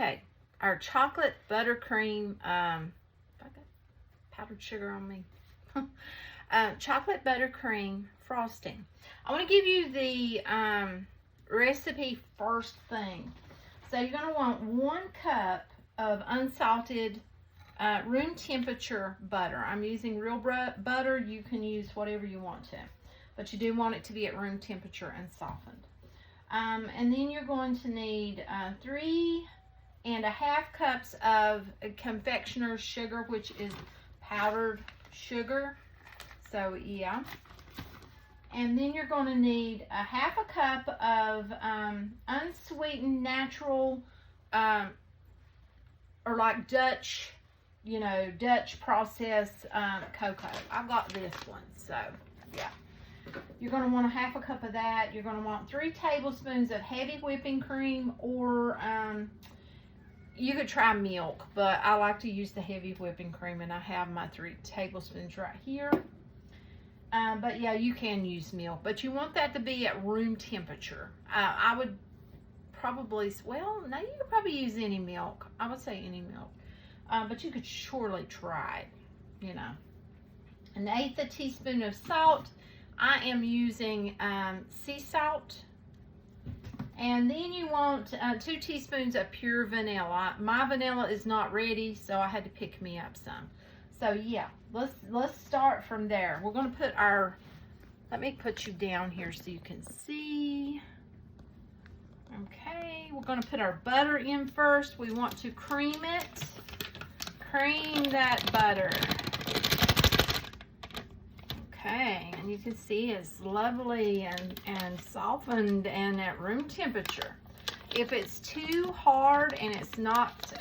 Okay, our chocolate buttercream, I got powdered sugar on me. Chocolate buttercream frosting. I want to give you the recipe first thing. So you're going to want 1 cup of unsalted room temperature butter. I'm using real butter. You can use whatever you want to, but you do want it to be at room temperature and softened. And then you're going to need 3½ cups of confectioner sugar, which is powdered sugar. So yeah. And then you're going to need 1/2 cup of unsweetened natural or like Dutch, you know, Dutch processed cocoa. I've got this one, so yeah. You're going to want 1/2 cup of that. You're going to want 3 tablespoons of heavy whipping cream, or you could try milk, but I like to use the heavy whipping cream, and I have my 3 tablespoons right here. But yeah, you can use milk, but you want that to be at room temperature. I would probably, well, no, you could probably use any milk. I would say any milk, but you could surely try it, you know. 1/8 teaspoon of salt. I am using sea salt. And then you want 2 teaspoons of pure vanilla. My vanilla is not ready, so I had to pick me up some. So yeah, let's start from there. We're going to put our, let me put you down here so you can see. Okay, we're going to put our butter in first. We want to cream it. Cream that butter. Okay, and you can see it's lovely and softened and at room temperature. If it's too hard and it's not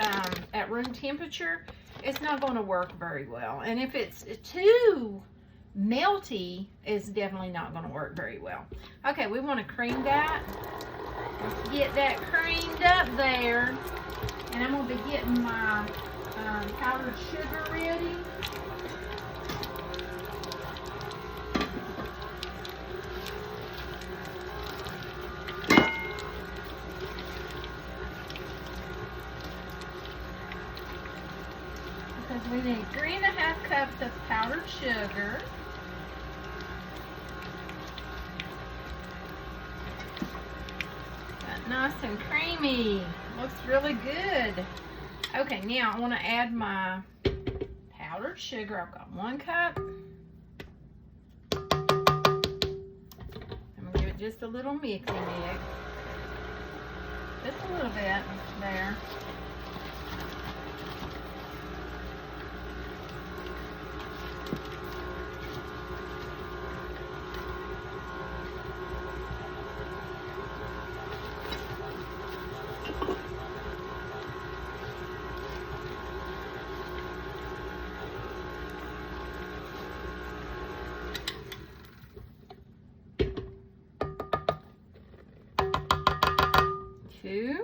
at room temperature, it's not going to work very well. And if it's too melty, it's definitely not going to work very well. Okay, we want to cream that. Let's get that creamed up there. And I'm going to be getting my powdered sugar ready. We need 3½ cups of powdered sugar. Got nice and creamy. Looks really good. Okay, now I want to add my powdered sugar. I've got 1 cup. I'm going to give it just a little mix. Just a little bit there. Two.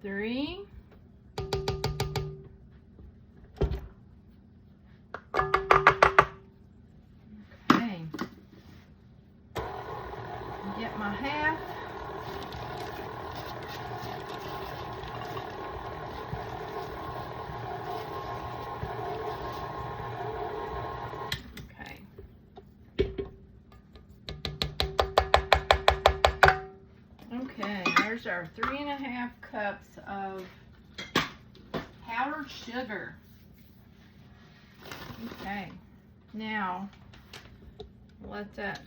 Three. Okay. Get my half. Okay. Okay, there's our 3½ cups of powdered sugar. Okay, now let that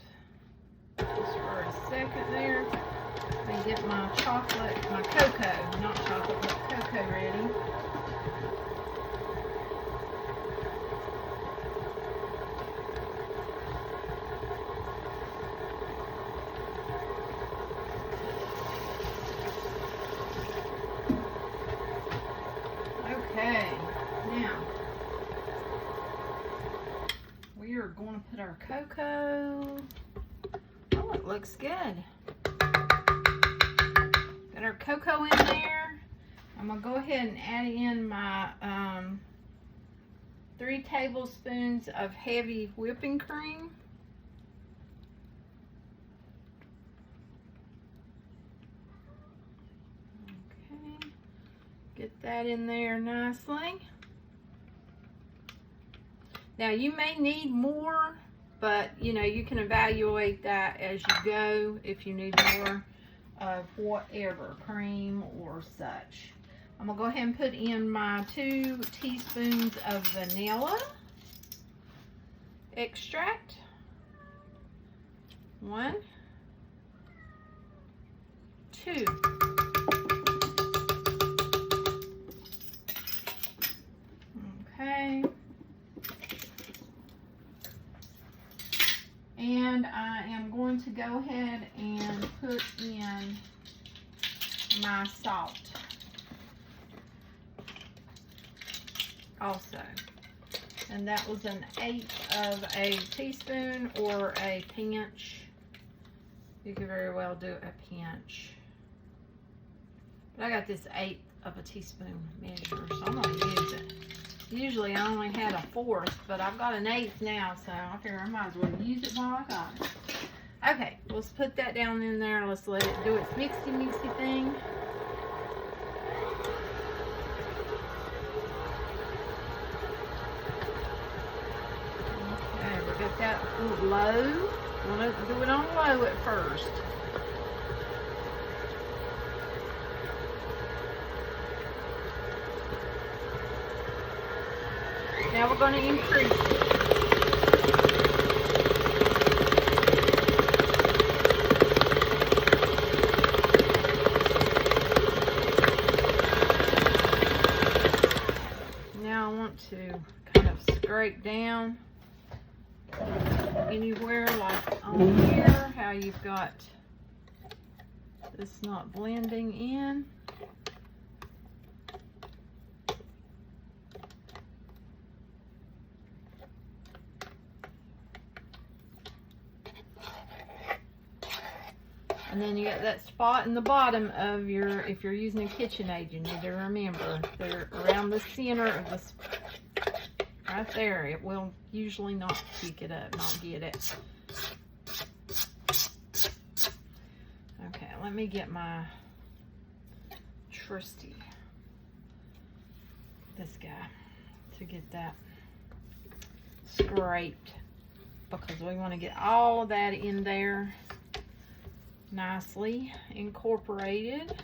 just for a second there. Let me get my chocolate, my cocoa, not chocolate, but cocoa ready. Okay, now we are going to put our cocoa. Oh, it looks good. Got our our cocoa in there. I'm going to go ahead and add in my 3 tablespoons of heavy whipping cream. Okay, get that in there nicely. Now you may need more, but you know, you can evaluate that as you go if you need more of whatever, cream or such. I'm gonna go ahead and put in my 2 teaspoons of vanilla extract. 1, 2. Okay. And I am going to go ahead and put in my salt also. And that was 1/8 of a teaspoon or a pinch. You could very well do a pinch. But I got this 1/8 of a teaspoon measure, so I'm going to use it. Usually I only had 1/4, but I've got 1/8 now, so I figure I might as well use it while I got it. Okay, let's put that down in there. Let's let it do its mixy thing. Okay, we got that low. We'll do it on low at first. Now we're going to increase it. Now I want to kind of scrape down anywhere like on here, how you've got this not blending in. And then you got that spot in the bottom of your, if you're using a KitchenAid, you need to remember, they're around the center of this, right there. It will usually not pick it up, not get it. Okay, let me get my trusty, this guy, to get that scraped, because we want to get all of that in there nicely incorporated,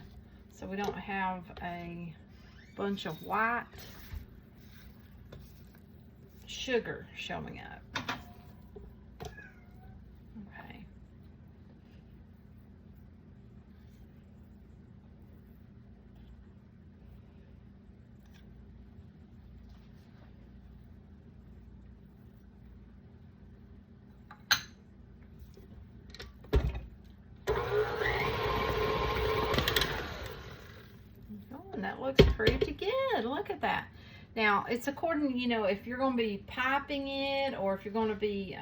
so we don't have a bunch of white sugar showing up. Okay. That looks pretty good. Look at that. Now, it's according, you know, if you're going to be piping it, or if you're going to be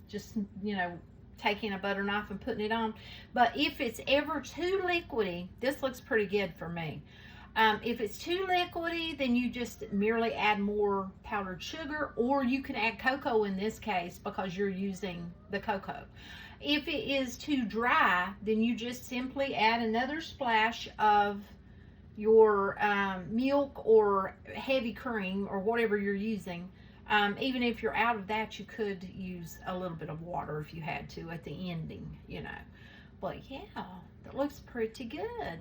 just, you know, taking a butter knife and putting it on. But if it's ever too liquidy, this looks pretty good for me. If it's too liquidy, then you just merely add more powdered sugar, or you can add cocoa in this case because you're using the cocoa. If it is too dry, then you just simply add another splash of your milk or heavy cream or whatever you're using. Even if you're out of that, you could use a little bit of water if you had to at the ending, you know. But yeah, that looks pretty good.